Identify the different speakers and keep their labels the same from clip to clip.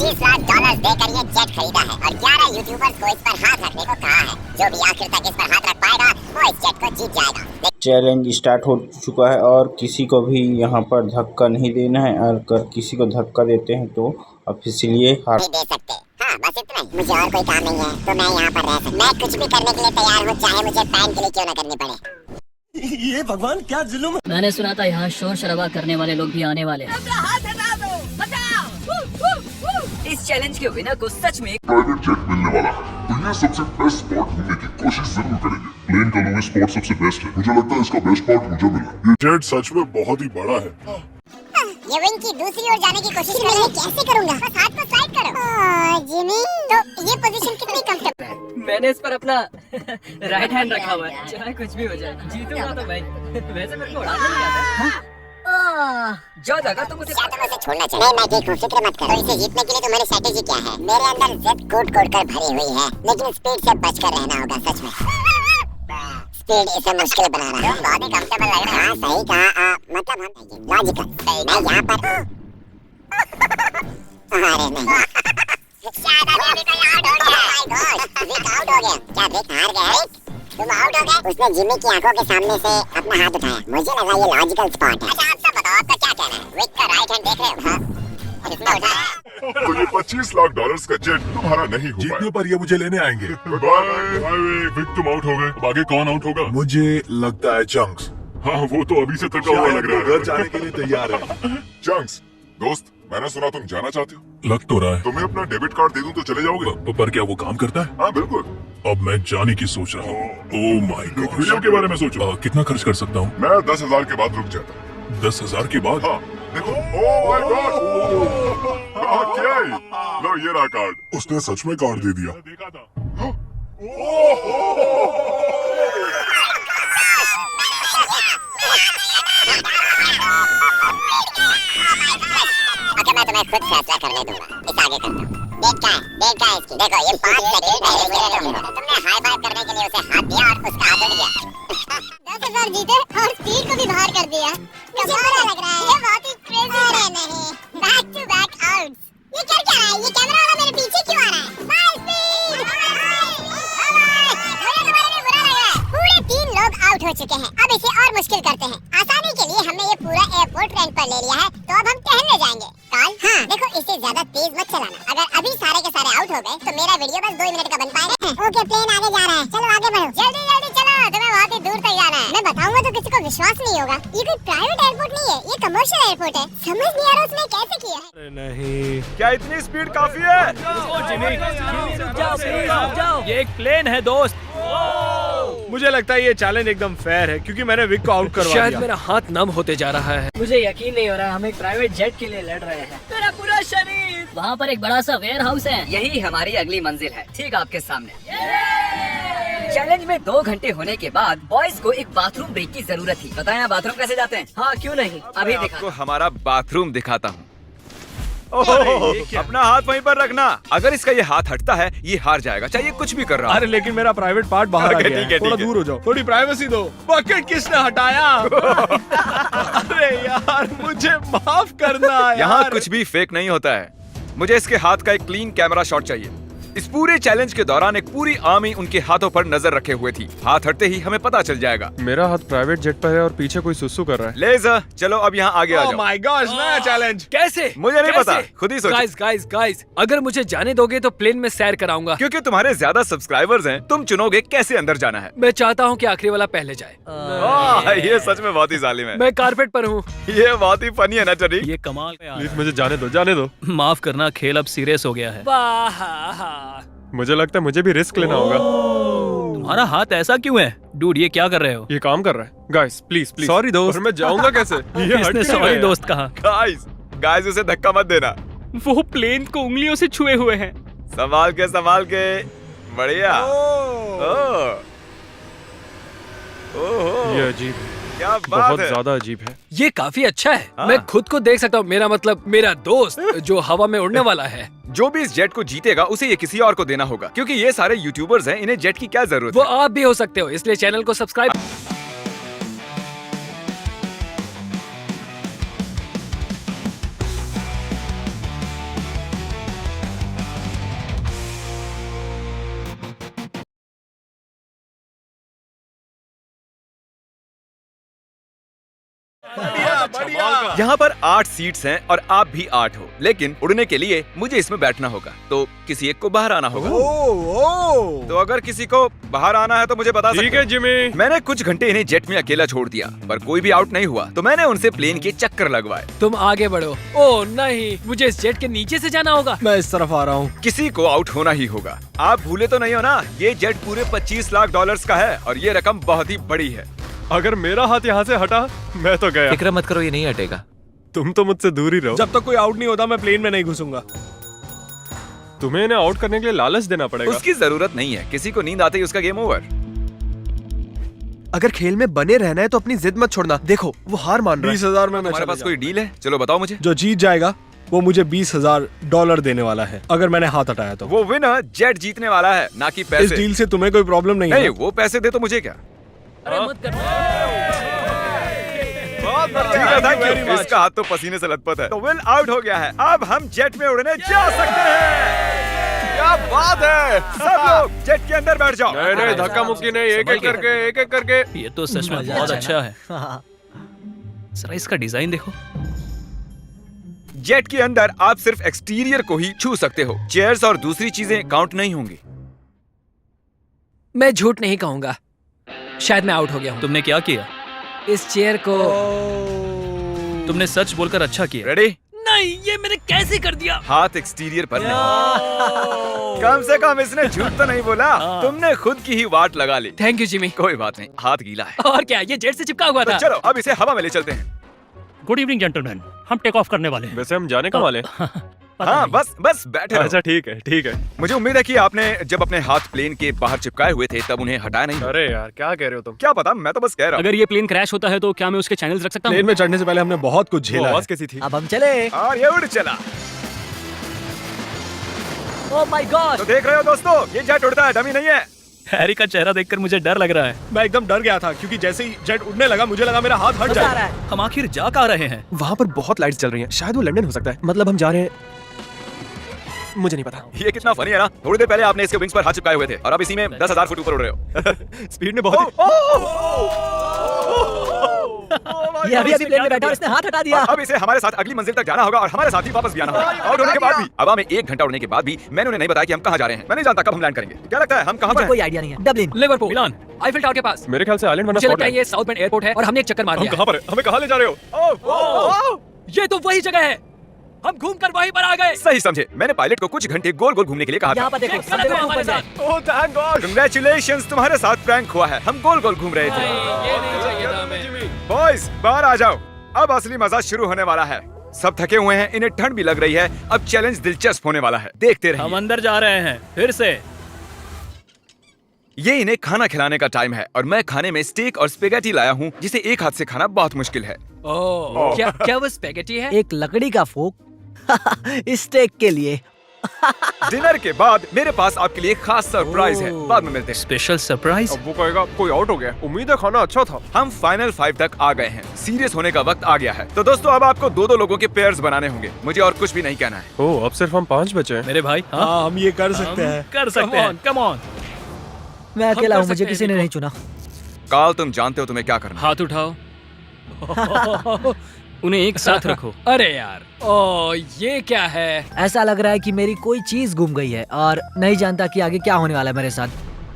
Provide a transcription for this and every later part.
Speaker 1: $25 लाख देकर ये जेट खरीदा है और 11 यूट्यूबर्स को इस पर हाथ रखने को कहा है। जो भी आखिर तक इस पर हाथ रख पाएगा वो इस जेट को जीत जाएगा।
Speaker 2: चैलेंज स्टार्ट हो चुका है और किसी को भी यहाँ पर धक्का नहीं देना है। अगर किसी को धक्का देते हैं तो ऑफिशियली हार
Speaker 1: नहीं दे सकते। हाँ बस इतना ही। मुझे और कोई काम नहीं है तो मैं यहाँ पर रह सकता। मैं कुछ भी करने के लिए तैयार हूँ, चाहे मुझे पैन के लिए क्यों न करनी पड़े।
Speaker 3: ये भगवान क्या जुल्म है।
Speaker 4: मैंने सुना था यहाँ शोर शराबा करने वाले लोग भी आने वाले हैं।
Speaker 5: इस चैलेंज के विनर को सच में
Speaker 6: प्राइवेट जेट मिलने वाला है, तो ये सबसे बेस्ट स्पॉट ढूंढने की कोशिश जरूर करेंगे। प्लेन का लोग स्पॉट सबसे बेस्ट है। मुझे लगता है इसका बेस्ट पार्ट मुझे मिला। ये जेट सच में बहुत ही बड़ा है।
Speaker 1: ये विंग की दूसरी ओर जाने की कोशिश कर रही है। कैसे करूँगा? बस हाथ पर स्लाइड करो। जिमी, तो ये पोजीशन कितनी कंफर्टेबल है?
Speaker 5: मैंने इस पर अपना राइट हैंड रखा हुआ है, चाहे कुछ भी हो जाए। जीतूंगा तो भाई। वैसे मेरे को उड़ाना नहीं आता। जो जगह तुम उसे
Speaker 1: छोड़ना चाहिए। नहीं, मैं ठीक हूँ, फिक्र मत करो। इसे जीतने के लिए तुम्हारी स्ट्रेटेजी क्या है? मेरे अंदर जिद कूट कर भरी हुई है, लेकिन स्पीड से बचकर रहना होगा। सच में स्पीड इसे मुश्किल बना रहा है। तुम बहुत ही कंफर्टेबल लग रहे हो। हाँ सही कहा। मतलब हम लॉजिकल। मैं यहाँ पर अरे नहीं, शायद अभी कोई आउट हो गया। माय गॉड, विक आउट हो गया। क्या विक हार गया? तुम आउट हो गए? उसने जिमी की आंखों के सामने से अपना हाथ उठाया। मुझे लगा ये लॉजिकल स्पॉट है। अच्छा आप सब बताओ, आपका क्या कहना है? विक का राइट हैंड देख रहे हो? हाँ, कितना उठाया?
Speaker 6: तो ये $25 लाख का जेट तुम्हारा नहीं हो
Speaker 7: जीतने पर ये मुझे लेने आएंगे।
Speaker 6: बाय। विक तुम आउट हो गए। अब आगे कौन आउट होगा?
Speaker 7: मुझे लगता है चंक्स।
Speaker 6: हाँ वो तो अभी से थका हुआ लग रहा है।
Speaker 7: घर जाने के लिए तैयार है।
Speaker 6: चंक्स दोस्त, मैंने सुना तुम जाना चाहते हो।
Speaker 7: लग तो रहा है।
Speaker 6: तुम्हें अपना डेबिट कार्ड दे दूं तो चले जाओगे?
Speaker 7: पर क्या वो काम करता है?
Speaker 6: हाँ बिल्कुल।
Speaker 7: अब मैं जाने की सोच रहा हूँ। Oh my God.
Speaker 6: वीडियो के बारे में सोचो।
Speaker 7: कितना खर्च कर सकता हूँ?
Speaker 6: मैं 10,000 के बाद रुक जाता।
Speaker 7: 10,000 के बाद?
Speaker 6: हाँ देखो। ओह माय गॉड, क्या है? लो ये रहा कार्ड। उसने सच में कार्ड दे दिया। देखा था।
Speaker 1: ओके, मैं तुम्हें खुद फैसला करने दूंगा। इस आगे करता हूँ। डेट क्या है इसकी? देखो ये 5 सेकंड पहले तुमने हाई फाइव करने के लिए उसे हाथ दिया और उसका हाथ उड़ गया। 10,000 जीते और स्पीड को भी बाहर कर दिया। कमाल लग रहा है। ये बहुत ही क्रेजी है। नहीं, बैक टू बैक आउट्स। ये क्या रहा है? ये कैमरा वाला मेरे पीछे क्यों आ रहा है? By speed. मुझे तुम्हारे लिए बुरा लग रहा है। पूरे 3 लोग आउट हो चुके हैं। अब इसे और मुश्किल करते हैं। आसानी के लिए हमने ये पूरा एयरपोर्ट रेंट पर ले लिया है, तो अब हम टहलने जाएंगे। काल, हाँ देखो इसे ज्यादा तेज मत चलाना। अगर अभी सारे के सारे आउट हो गए तो मेरा वीडियो बस 2 मिनट का बन पाएगा। ओके, प्लेन आगे जा रहा है। चलो आगे बढ़ो। जल्दी जल्दी चलो, तुम्हें बहुत ही दूर तक जाना है। मैं बताऊंगा तो किसी को विश्वास नहीं होगा। ये कोई प्राइवेट एयरपोर्ट नहीं है, ये कमर्शियल एयरपोर्ट है। समझ नहीं आ रहा उसने कैसे किया है।
Speaker 3: नहीं,
Speaker 8: क्या इतनी स्पीड काफी है? ये एक प्लेन है दोस्त। मुझे लगता है ये चैलेंज एकदम फेयर है क्योंकि मैंने विक को आउट करवा दिया।
Speaker 3: शायद मेरा हाथ नम होते जा रहा है।
Speaker 5: मुझे यकीन नहीं हो रहा हम एक प्राइवेट जेट के लिए लड़ रहे हैं। मेरा पूरा शरीर।
Speaker 4: वहाँ पर एक बड़ा सा वेयर हाउस है।
Speaker 5: यही हमारी अगली मंजिल है, ठीक आपके सामने। चैलेंज में 2 घंटे होने के बाद बॉयज को एक बाथरूम ब्रेक की जरूरत थी। बताएं आप बाथरूम कैसे जाते हैं? हाँ क्यों नहीं, अभी
Speaker 8: आपको हमारा बाथरूम दिखाता हूँ। अपना हाथ वहीं पर रखना। अगर इसका ये हाथ हटता है ये हार जाएगा, चाहे कुछ भी कर रहा है।
Speaker 9: अरे लेकिन मेरा प्राइवेट पार्ट बाहर आ गया है। थोड़ा दूर हो जाओ, थोड़ी प्राइवेसी दो। बकेट किसने हटाया? अरे यार मुझे माफ करना यार।
Speaker 8: यहाँ कुछ भी फेक नहीं होता है। मुझे इसके हाथ का एक क्लीन कैमरा शॉट चाहिए। इस पूरे चैलेंज के दौरान एक पूरी आर्मी उनके हाथों पर नजर रखे हुए थी। हाथ हटते ही हमें पता चल जाएगा।
Speaker 9: मेरा हाथ प्राइवेट जेट पर है और पीछे कोई सुसु कर रहा है।
Speaker 8: लेज़र, चलो अब यहाँ आगे आ जाओ।
Speaker 9: माय गॉड, नया चैलेंज।
Speaker 3: कैसे?
Speaker 8: मुझे नहीं पता, खुद ही सोचो।
Speaker 3: गाइस, अगर मुझे जाने दोगे तो प्लेन में सैर कराऊंगा।
Speaker 8: क्योंकि तुम्हारे ज्यादा सब्सक्राइबर्स हैं, तुम चुनोगे कैसे अंदर जाना है।
Speaker 3: मैं चाहता हूँ कि आखिरी वाला पहले जाए।
Speaker 8: ये सच में बहुत ही जालिम है।
Speaker 3: मैं कारपेट पर हूँ।
Speaker 8: ये बहुत ही फनी है ना चली।
Speaker 3: ये कमाल।
Speaker 9: प्लीज मुझे जाने दो।
Speaker 3: माफ करना, खेल अब सीरियस हो गया है।
Speaker 9: मुझे लगता है मुझे भी रिस्क लेना होगा।
Speaker 3: तुम्हारा हाथ ऐसा क्यों है? डूड ये क्या कर रहे हो?
Speaker 9: ये काम कर रहा है। गाइस प्लीज
Speaker 3: सॉरी दोस्त।
Speaker 9: और मैं जाऊंगा कैसे?
Speaker 3: किसने सॉरी दोस्त कहा?
Speaker 8: गाइस उसे धक्का मत देना।
Speaker 3: वो प्लेन को उंगलियों से छुए हुए हैं।
Speaker 8: संभाल के। बढ़िया।
Speaker 9: ये अजीब है।
Speaker 8: क्या बात
Speaker 9: बहुत
Speaker 8: है।
Speaker 9: ज्यादा अजीब है।
Speaker 3: ये काफी अच्छा है।
Speaker 8: हाँ।
Speaker 3: मैं खुद को देख सकता हूँ। मेरा मतलब मेरा दोस्त जो हवा में उड़ने वाला है।
Speaker 8: जो भी इस जेट को जीतेगा उसे ये किसी और को देना होगा, क्योंकि ये सारे यूट्यूबर्स हैं, इन्हें जेट की क्या जरूरत
Speaker 3: वो
Speaker 8: है।
Speaker 3: आप भी हो सकते हो, इसलिए चैनल को सब्सक्राइब।
Speaker 9: बढ़िया।
Speaker 8: यहाँ पर 8 सीट्स हैं और आप भी 8 हो, लेकिन उड़ने के लिए मुझे इसमें बैठना होगा, तो किसी एक को बाहर आना होगा। तो अगर किसी को बाहर आना है तो मुझे बता सकते।
Speaker 9: ठीक है जिमी।
Speaker 8: मैंने कुछ घंटे इन्हें जेट में अकेला छोड़ दिया, पर कोई भी आउट नहीं हुआ, तो मैंने उनसे प्लेन के चक्कर लगवाए।
Speaker 3: तुम आगे बढ़ो। ओह नहीं, मुझे इस जेट के नीचे से जाना होगा।
Speaker 9: मैं इस तरफ आ रहा हूँ।
Speaker 8: किसी को आउट होना ही होगा। आप भूले तो नहीं हो ना, ये जेट पूरे 25 लाख डॉलर्स का है और ये रकम बहुत ही बड़ी है।
Speaker 9: अगर मेरा हाथ यहाँ से हटा, मैं तो गया।
Speaker 10: फिक्र मत करो, ये नहीं हटेगा।
Speaker 9: तुम तो मुझसे दूर ही रहो। जब तक कोई आउट नहीं होता मैं प्लेन में नहीं घुसूंगा। तुम्हें इन्हें आउट करने के लिए लालच देना पड़ेगा।
Speaker 8: उसकी जरूरत नहीं है, किसी को नींद आते ही उसका गेम ओवर।
Speaker 10: अगर खेल में बने रहना है तो अपनी जिद मत छोड़ना। देखो वो हार मान रहा है।
Speaker 9: 20,000 में
Speaker 8: हमारे पास कोई डील है? चलो बताओ मुझे।
Speaker 9: जो जीत जाएगा वो मुझे $20,000 देने वाला है, अगर मैंने हाथ हटाया तो।
Speaker 8: वो विनर जेट जीतने वाला है, ना कि पैसे।
Speaker 9: इस डील से तुम्हें कोई प्रॉब्लम नहीं है?
Speaker 8: नहीं, वो पैसे दे तो मुझे क्या।
Speaker 4: अरे मत कर।
Speaker 8: Thank you. इसका हाथ तो पसीने से लथपथ है। तो विल आउट हो गया है। अब हम जेट में उड़ने जा सकते हैं। क्या बात है, सब लोग जेट के अंदर बैठ जाओ।
Speaker 9: नहीं, धक्का मुक्की नहीं, एक एक करके।
Speaker 3: ये तो सच में बहुत अच्छा है। जरा इसका डिजाइन देखो।
Speaker 8: जेट के अंदर आप सिर्फ एक्सटीरियर को ही छू सकते हो, चेयर्स और दूसरी चीजें काउंट नहीं होंगी।
Speaker 3: मैं झूठ नहीं कहूंगा, शायद मैं आउट हो गया हूँ।
Speaker 10: तुमने क्या किया?
Speaker 3: इस चेयर को
Speaker 10: तुमने सच बोलकर अच्छा किया।
Speaker 8: रेडी?
Speaker 3: नहीं, ये मैंने कैसे कर दिया?
Speaker 8: हाथ एक्सटीरियर पर नहीं। कम से कम इसने झूठ तो नहीं बोला। तुमने खुद की ही वाट लगा ली।
Speaker 3: Thank you Jimmy.
Speaker 8: कोई बात नहीं, हाथ गीला है।
Speaker 3: और क्या, ये जेट से चिपका हुआ
Speaker 8: तो
Speaker 3: था।
Speaker 8: चलो अब इसे हवा में ले चलते हैं।
Speaker 11: गुड इवनिंग जेंटलमैन, हम टेक ऑफ करने वाले हैं।
Speaker 9: वैसे हम जाने का वाले।
Speaker 8: हाँ, बस बैठे रहो।
Speaker 9: अच्छा ठीक है, ठीक है।
Speaker 8: मुझे उम्मीद है कि आपने जब अपने हाथ प्लेन के बाहर चिपकाए हुए थे तब उन्हें हटाया नहीं।
Speaker 9: अरे यार क्या कह रहे हो तुम?
Speaker 8: क्या पता, मैं तो बस कह रहा हूँ।
Speaker 11: अगर ये प्लेन क्रैश होता है तो क्या मैं उसके चैनल्स रख सकता हूँ?
Speaker 9: प्लेन में चढ़ने से पहले हमने बहुत कुछ झेला। आवाज कैसी थी?
Speaker 5: अब हम चले।
Speaker 8: और ये उड़ चला।
Speaker 5: Oh my God.
Speaker 8: तो देख रहे हो दोस्तों, ये जेट उड़ता है, डमी नहीं है।
Speaker 11: हैरी का चेहरा देखकर मुझे डर लग रहा है।
Speaker 9: मैं एकदम डर गया था क्योंकि जैसे ही जेट उड़ने लगा मुझे लगा मेरा हाथ हट जाएगा।
Speaker 11: हम आखिर जा कहाँ रहे हैं?
Speaker 10: वहाँ पर बहुत लाइट्स चल रही हैं। शायद वो लंदन हो सकता है। मतलब हम जा रहे हैं, मुझे नहीं पता।
Speaker 8: ये कितना फनी है ना। थोड़ी देर पहले आपने इसके विंग्स पर हाथ चिपकाए हुए थे और अब इसी में 10,000 फुट ऊपर उड़ रहे हो।
Speaker 9: स्पीड में बहुत।
Speaker 5: ये अभी प्लेन में बैठा और इसने हाथ हटा दिया।
Speaker 8: अब इसे हमारे साथ अगली मंजिल तक जाना होगा और हमारे साथ ही वापस भी आना होगा। आउट होने के बाद भी, हवा में 1 घंटा उड़ने के बाद भी मैंने उन्हें नहीं बताया कि हम कहाँ जा रहे हैं। मैं नहीं जानता कब हम लैंड करेंगे। क्या लगता है हम कहाँ पर हैं?
Speaker 5: कोई आइडिया नहीं है। डबलिन,
Speaker 3: लिवरपूल,
Speaker 11: मिलान,
Speaker 3: आईफिल टावर के पास।
Speaker 9: मेरे ख्याल से आइलैंड बना
Speaker 3: मुझे लगता है ये साउथ बेंड एयरपोर्ट है और हमने एक चक्कर मार
Speaker 9: हम
Speaker 3: दिया।
Speaker 9: कहाँ पर हैं? हमें कहाँ ले जा रहे हो?
Speaker 3: ये तो वही जगह है, हम घूमकर वहीं पर आ गए।
Speaker 8: सही समझे। मैंने पायलट को कुछ घंटे गोल गोल घूमने के लिए कहा
Speaker 5: यहाँ
Speaker 8: था।
Speaker 5: पर देखो,
Speaker 3: गलत हुआ हमारे साथ।
Speaker 9: Oh thank God.
Speaker 8: कांग्रेचुलेशंस, तुम्हारे साथ प्रैंक हुआ है। हम गोल गोल घूम रहे थे।
Speaker 3: ये नहीं चाहिए था हमें।
Speaker 8: बॉयज बाहर आ जाओ, अब असली मजा शुरू होने वाला है। सब थके हुए हैं, इन्हें ठंड भी लग रही है। अब चैलेंज दिलचस्प होने वाला है, देखते रहिए।
Speaker 11: हम अंदर जा रहे हैं फिर से।
Speaker 8: ये इन्हें खाना खिलाने का टाइम है और मैं खाने में स्टेक और स्पेगेटी लाया हूँ, जिसे एक हाथ से खाना बहुत मुश्किल है।
Speaker 3: ओह, क्या वो स्पेगेटी है?
Speaker 5: एक लकड़ी का फोक स्टेक के लिए।
Speaker 8: डिनर के बाद मेरे पास आपके लिए खास सरप्राइज है, बाद में मिलते हैं।
Speaker 11: Special surprise?
Speaker 9: अब वो कहेगा कोई आउट हो गया। उम्मीद है खाना अच्छा था।
Speaker 8: हम फाइनल 5 तक आ गए हैं। सीरियस होने का वक्त आ गया है। तो दोस्तों अब आपको 2-2 लोगों के पेयर्स बनाने होंगे। मुझे और कुछ भी नहीं कहना है।
Speaker 9: ओह अब सिर्फ हम 5 बचे हैं।
Speaker 11: मेरे भाई,
Speaker 9: हाँ हम ये कर सकते हैं।
Speaker 11: कर सकते हैं। Come on.
Speaker 5: मैं अकेला हूँ, मुझे किसी ने नहीं चुना।
Speaker 8: काल तुम जानते हो तुम्हें क्या करना है।
Speaker 11: हाथ उठाओ। उन्हें एक साथ रखो।
Speaker 3: अरे यार, ओ ये क्या है?
Speaker 5: ऐसा लग रहा है कि मेरी कोई चीज गुम गई है और नहीं जानता कि आगे क्या होने वाला है मेरे साथ।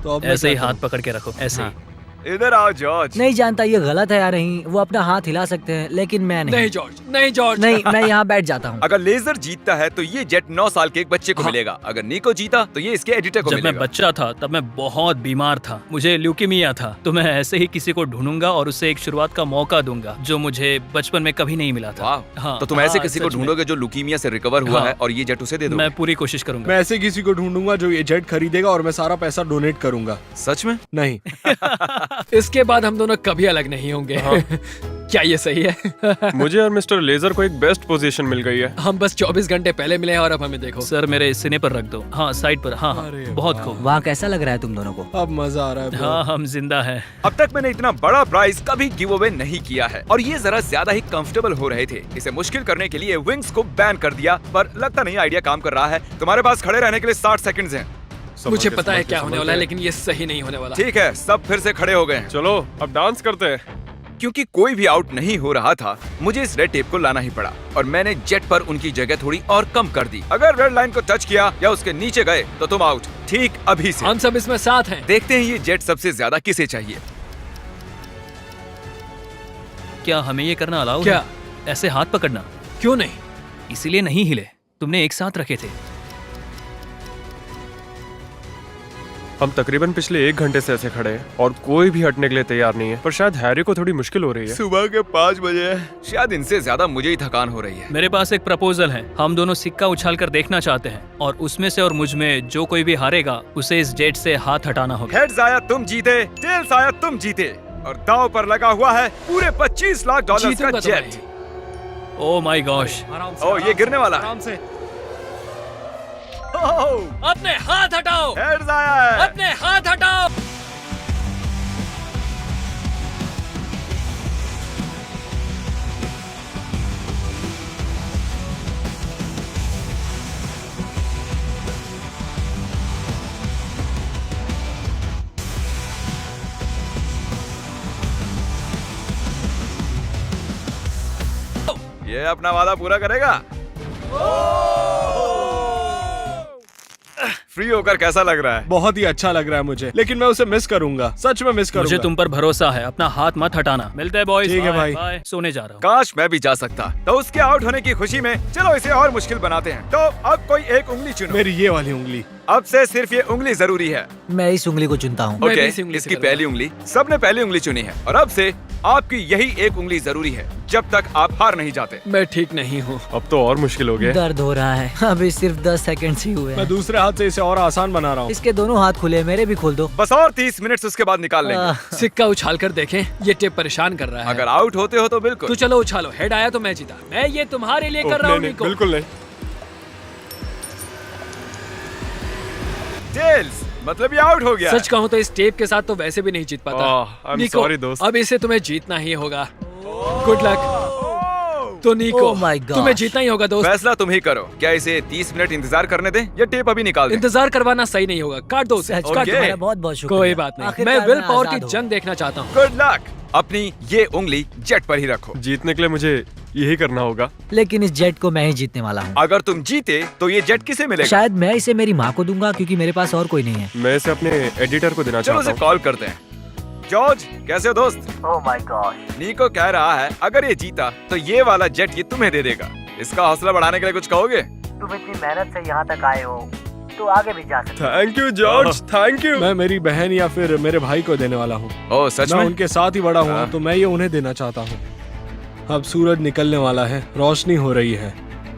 Speaker 9: तो अब
Speaker 11: ऐसे ही हाथ पकड़ के रखो, ऐसे ही।
Speaker 8: इधर आओ जॉर्ज।
Speaker 5: नहीं जानता ये गलत है या नहीं। वो अपना हाथ हिला सकते हैं लेकिन मैं नहीं।
Speaker 3: नहीं जॉर्ज, नहीं जॉर्ज।
Speaker 5: नहीं, मैं यहाँ बैठ जाता हूँ।
Speaker 8: अगर लेजर जीतता है तो ये जेट 9 साल के एक बच्चे को मिलेगा। अगर निको जीता तो ये इसके एडिटर को
Speaker 11: जब
Speaker 8: मिलेगा।
Speaker 11: मैं बच्चा था तब मैं बहुत बीमार था, मुझे ल्यूकीमिया था। तो मैं ऐसे ही किसी को ढूंढूंगा और उसे एक शुरुआत का मौका दूंगा जो मुझे बचपन में कभी नहीं मिला था।
Speaker 8: वाह।
Speaker 11: हाँ,
Speaker 8: तो तुम ऐसे
Speaker 11: हाँ,
Speaker 8: किसी को
Speaker 11: सच में।
Speaker 8: ढूंढोगे जो ल्यूकीमिया से रिकवर हुआ
Speaker 11: हाँ।
Speaker 8: है और ये जेट उसे दे दो।
Speaker 11: मैं पूरी कोशिश करूंगा।
Speaker 9: मैं ऐसे किसी को ढूंढूंगा जो ये जेट खरीदेगा और मैं सारा पैसा डोनेट करूंगा।
Speaker 8: सच में?
Speaker 9: नहीं।
Speaker 3: इसके बाद हम दोनों कभी अलग नहीं होंगे। क्या ये सही है?
Speaker 9: मुझे और मिस्टर लेजर को एक बेस्ट पोजीशन मिल गई है।
Speaker 3: हम बस 24 घंटे पहले मिले हैं और अब हमें देखो।
Speaker 11: सर मेरे सीने पर रख दो। हाँ साइड पर। हाँ हाँ, बहुत खूब।
Speaker 5: वहाँ कैसा लग रहा है तुम दोनों को?
Speaker 9: अब मजा आ रहा है।
Speaker 11: हाँ हम जिंदा हैं।
Speaker 8: अब तक मैंने इतना बड़ा प्राइज कभी गिव अवे नहीं किया है और ये जरा ज्यादा ही कंफर्टेबल हो रहे थे। इसे मुश्किल करने के लिए विंग्स को बैन कर दिया, पर लगता नहीं आइडिया काम कर रहा है। तुम्हारे पास खड़े रहने के लिए 60 सेकंड्स हैं।
Speaker 3: मुझे पता है क्या होने वाला है, लेकिन ये सही नहीं होने वाला।
Speaker 8: ठीक है, सब फिर से खड़े हो गए हैं।
Speaker 9: चलो अब डांस करते हैं।
Speaker 8: क्योंकि कोई भी आउट नहीं हो रहा था, मुझे इस रेड टेप को लाना ही पड़ा और मैंने जेट पर उनकी जगह थोड़ी और कम कर दी। अगर रेड लाइन को टच किया या उसके नीचे गए तो तुम आउट, ठीक अभी से।
Speaker 3: हम सब इसमें साथ हैं।
Speaker 8: देखते हैं ये जेट सबसे ज्यादा किसे चाहिए।
Speaker 11: क्या हमें ये करना अलाउ
Speaker 3: क्या?
Speaker 11: है? ऐसे हाथ पकड़ना
Speaker 3: क्यों नहीं?
Speaker 11: इसीलिए नहीं हिले, तुमने एक साथ रखे थे।
Speaker 9: हम तकरीबन पिछले 1 घंटे से ऐसे खड़े हैं और कोई भी हटने के लिए तैयार नहीं है, पर शायद हैरी को थोड़ी मुश्किल हो रही है।
Speaker 8: सुबह के 5 बजे है, शायद इनसे ज्यादा मुझे ही थकान हो रही है।
Speaker 11: मेरे पास एक प्रपोजल है, हम दोनों सिक्का उछाल कर देखना चाहते हैं और उसमें से और मुझ में जो कोई भी हारेगा उसे इस जेट से हाथ हटाना होगा।
Speaker 8: हेड्स आया तुम जीते, टेल्स आया तुम जीते और दाव पर लगा हुआ है पूरे $25 लाख का जेट।
Speaker 11: ओह माय गॉश,
Speaker 8: ओह ये गिरने वाला है।
Speaker 9: आराम से।
Speaker 3: अपने हाथ हटाओ।
Speaker 8: हेड्स आया है।
Speaker 3: अपने हाथ हटाओ।
Speaker 8: ये अपना वादा पूरा करेगा। फ्री होकर कैसा लग रहा है?
Speaker 9: बहुत ही अच्छा लग रहा है मुझे, लेकिन मैं उसे मिस करूंगा, सच में मिस करूंगा।
Speaker 11: मुझे तुम पर भरोसा है, अपना हाथ मत हटाना। मिलते हैं बॉयज।
Speaker 9: ठीक है भाई।
Speaker 11: बाय। सोने जा रहा हूँ।
Speaker 8: काश मैं भी जा सकता। तो उसके आउट होने की खुशी में चलो इसे और मुश्किल बनाते हैं। तो अब कोई एक उंगली चुनो।
Speaker 9: मेरी ये वाली उंगली।
Speaker 8: अब से सिर्फ ये उंगली जरूरी है।
Speaker 4: मैं इस उंगली को चुनता हूँ।
Speaker 3: मैं भी
Speaker 8: ओके,
Speaker 3: इसी उंगली से
Speaker 8: इसकी
Speaker 3: करूंगा।
Speaker 8: पहली उंगली, सबने पहली उंगली चुनी है और अब से आपकी यही एक उंगली जरूरी है जब तक आप हार नहीं जाते।
Speaker 3: मैं ठीक नहीं हूँ।
Speaker 9: अब तो और मुश्किल हो गया।
Speaker 4: दर्द हो रहा है, अभी सिर्फ 10 सेकंड ही हुए
Speaker 9: मैं
Speaker 4: हैं।
Speaker 9: दूसरे हाथ से इसे और आसान बना रहा हूँ।
Speaker 4: इसके दोनों हाथ खुले, मेरे भी खोल दो।
Speaker 8: बस और 30 मिनट उसके बाद निकाल लेंगे।
Speaker 3: सिक्का उछाल कर देखें, ये टेप परेशान कर रहा है।
Speaker 8: अगर आउट होते हो तो बिल्कुल।
Speaker 3: तो चलो उछालो। हेड आया तो मैं जीता। मैं ये तुम्हारे लिए कर रहा हूँ
Speaker 9: नहीं,
Speaker 3: निको।
Speaker 9: बिल्कुल नहीं।
Speaker 8: टेल्स, मतलब ये आउट हो गया।
Speaker 3: सच कहूँ तो इस टेप के साथ तो वैसे भी नहीं जीत पाता।
Speaker 9: I'm
Speaker 3: निको,
Speaker 9: sorry दोस्त।
Speaker 3: अब इसे तुम्हें जीतना ही होगा। Good luck. तो निको,
Speaker 4: Oh my gosh।
Speaker 3: तुम्हें जीतना ही होगा दोस्त।
Speaker 8: फैसला तुम ही करो। क्या इसे 30 मिनट इंतजार करने दें या टेप अभी निकाल दें?
Speaker 3: इंतजार करवाना सही नहीं होगा। काट दो उसे।
Speaker 4: सच
Speaker 3: काट
Speaker 4: का
Speaker 3: दो।
Speaker 4: तुम्हारा बहुत बहुत शुक्रिया।
Speaker 3: कोई बात नहीं।
Speaker 4: आखिरकार
Speaker 3: मैं विल पावर
Speaker 4: आजाद
Speaker 3: की
Speaker 4: हूँ।
Speaker 3: जंग देखना चाहता हूँ।
Speaker 8: Good luck. अपनी ये उंगली जेट पर ही रखो।
Speaker 9: जीतने के लिए मुझे यही करना होगा।
Speaker 4: लेकिन इस जेट को मैं ही जीतने वाला हूँ।
Speaker 8: अगर तुम जीते तो ये जेट किसे मिलेगा?
Speaker 4: शायद मैं इसे मेरी माँ को दूंगा, क्योंकि मेरे पास और कोई नहीं है।
Speaker 9: मैं इसे अपने एडिटर को देना
Speaker 8: चलो
Speaker 9: चाहता
Speaker 8: उसे
Speaker 9: हूँ।
Speaker 8: कॉल करते हैं। जॉर्ज, कैसे हो दोस्त?
Speaker 4: Oh my God.
Speaker 8: नीको कह रहा है अगर ये जीता तो ये वाला जेट ये तुम्हें दे देगा। इसका हौसला बढ़ाने के लिए कुछ कहोगे?
Speaker 4: तुम इतनी मेहनत से यहाँ तक आए हो, तो आगे भी जा सकते।
Speaker 9: Thank you George, thank you. मैं मेरी बहन या फिर मेरे भाई को देने वाला हूँ।
Speaker 8: ओह सच
Speaker 9: मैं
Speaker 8: में?
Speaker 9: उनके साथ ही बड़ा हुआ
Speaker 8: हाँ।
Speaker 9: हूँ, तो मैं ये उन्हें देना चाहता हूँ। अब सूरज निकलने वाला है, रोशनी हो रही है।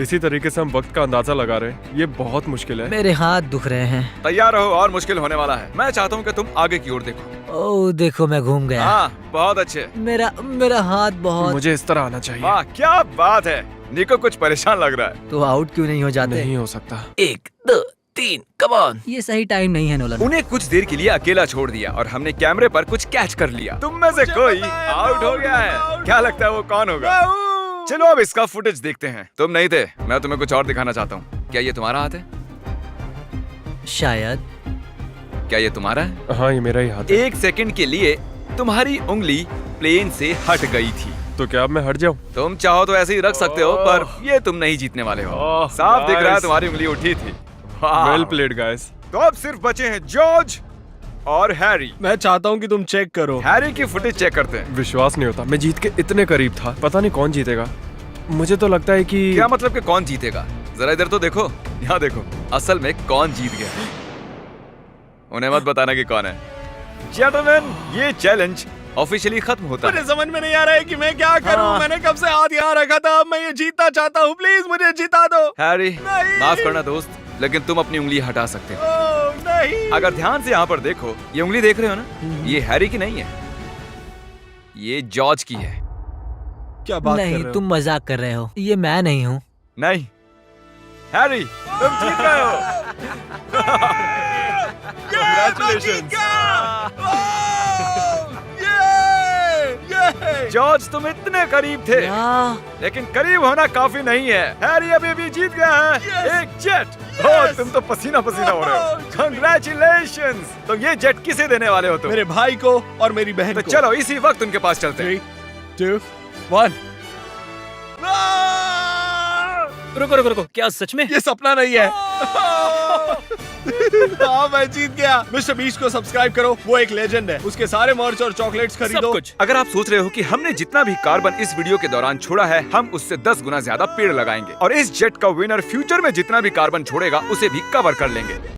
Speaker 9: इसी तरीके से हम वक्त का अंदाजा लगा रहे हैं। ये बहुत मुश्किल है।
Speaker 4: मेरे हाथ दुख रहे हैं।
Speaker 8: तैयार रहो और मुश्किल होने वाला है। मैं चाहता हूँ कि तुम आगे की ओर देखो।
Speaker 4: ओह देखो, मैं घूम गया।
Speaker 8: हाँ, बहुत अच्छे।
Speaker 4: मेरा हाथ बहुत।
Speaker 9: मुझे इस तरह आना चाहिए।
Speaker 8: वाह क्या बात है। निको कुछ परेशान लग रहा है।
Speaker 4: तो आउट क्यों नहीं हो जाते?
Speaker 9: नहीं हो सकता।
Speaker 11: 1 2 3 कम ऑन।
Speaker 4: ये सही टाइम नहीं है नोलन।
Speaker 8: उन्हें कुछ देर के लिए अकेला छोड़ दिया और हमने कैमरे पर कुछ कैच कर लिया। तुम में से कोई आउट हो गया है। क्या लगता है वो कौन होगा? चलो अब इसका फुटेज देखते हैं। तुम नहीं थे, मैं तुम्हें कुछ और दिखाना चाहता हूँ। क्या ये तुम्हारा हाथ है?
Speaker 4: शायद।
Speaker 8: क्या ये तुम्हारा है?
Speaker 9: हाँ, ये मेरा ही हाथ है।
Speaker 8: 1 सेकंड के लिए तुम्हारी उंगली प्लेन से हट गई थी।
Speaker 9: तो क्या अब मैं हट जाऊँ?
Speaker 8: तुम चाहो तो ऐसे ही रख सकते हो, पर ये तुम नहीं जीतने वाले हो। साफ दिख रहा है तुम्हारी उंगली उठी थी।
Speaker 9: Well played guys.
Speaker 8: तो अब सिर्फ बचे हैं जॉर्ज और हैरी।
Speaker 9: मैं चाहता हूँ कि तुम चेक करो।
Speaker 8: हैरी की फुटेज चेक करते हैं।
Speaker 9: विश्वास नहीं होता, मैं जीत के इतने करीब था। पता नहीं कौन जीतेगा। मुझे तो लगता है कि
Speaker 8: क्या मतलब कि कौन जीतेगा? जरा इधर तो देखो, यहाँ देखो। असल में कौन जीत गया? उन्हें मत बताना कि कौन है। जेंटलमैन, ये चैलेंज ऑफिशियली खत्म होता है।
Speaker 9: मुझे समझ में नहीं आ रहा है कि मैं क्या करूं। मैंने कब से हाथ यहाँ रखा था। अब मैं ये जीतना चाहता हूँ। प्लीज मुझे जिता दो।
Speaker 8: हैरी,
Speaker 9: नहीं।
Speaker 8: माफ करना दोस्त, लेकिन तुम अपनी उंगली हटा सकते हो।
Speaker 9: नहीं।
Speaker 8: अगर ध्यान से यहाँ पर देखो, ये उंगली देख रहे हो ना? ये हैरी की नहीं है, ये जॉर्ज की है।
Speaker 9: क्या बात कर
Speaker 4: नहीं,
Speaker 9: रहे हो?
Speaker 4: तुम मजाक कर रहे हो। ये मैं नहीं हूँ।
Speaker 8: नहीं हैरी, तुम जीत गए हो। जॉर्ज, तुम इतने करीब थे, लेकिन करीब होना काफी नहीं है। हैरी अभी भी जीत गया है एक जेट। ओह, तुम तो पसीना पसीना हो रहे हो। Congratulations! तो ये जेट किसे देने वाले हो तुम?
Speaker 9: मेरे भाई को और मेरी बहन
Speaker 8: तो
Speaker 9: को।
Speaker 8: चलो इसी वक्त उनके पास चलते हैं।
Speaker 9: 2 1
Speaker 11: रुको रुको रुको, क्या सच में?
Speaker 9: ये सपना नहीं है। हाँ, मैं जीत गया। मिस्टर बीस्ट को सब्सक्राइब करो, वो एक लेजेंड है। उसके सारे मर्च और चॉकलेट्स खरीदो।
Speaker 11: सब कुछ।
Speaker 8: अगर आप सोच रहे हो कि हमने जितना भी कार्बन इस वीडियो के दौरान छोड़ा है, हम उससे 10 गुना ज्यादा पेड़ लगाएंगे और इस जेट का विनर फ्यूचर में जितना भी कार्बन छोड़ेगा उसे भी कवर कर लेंगे।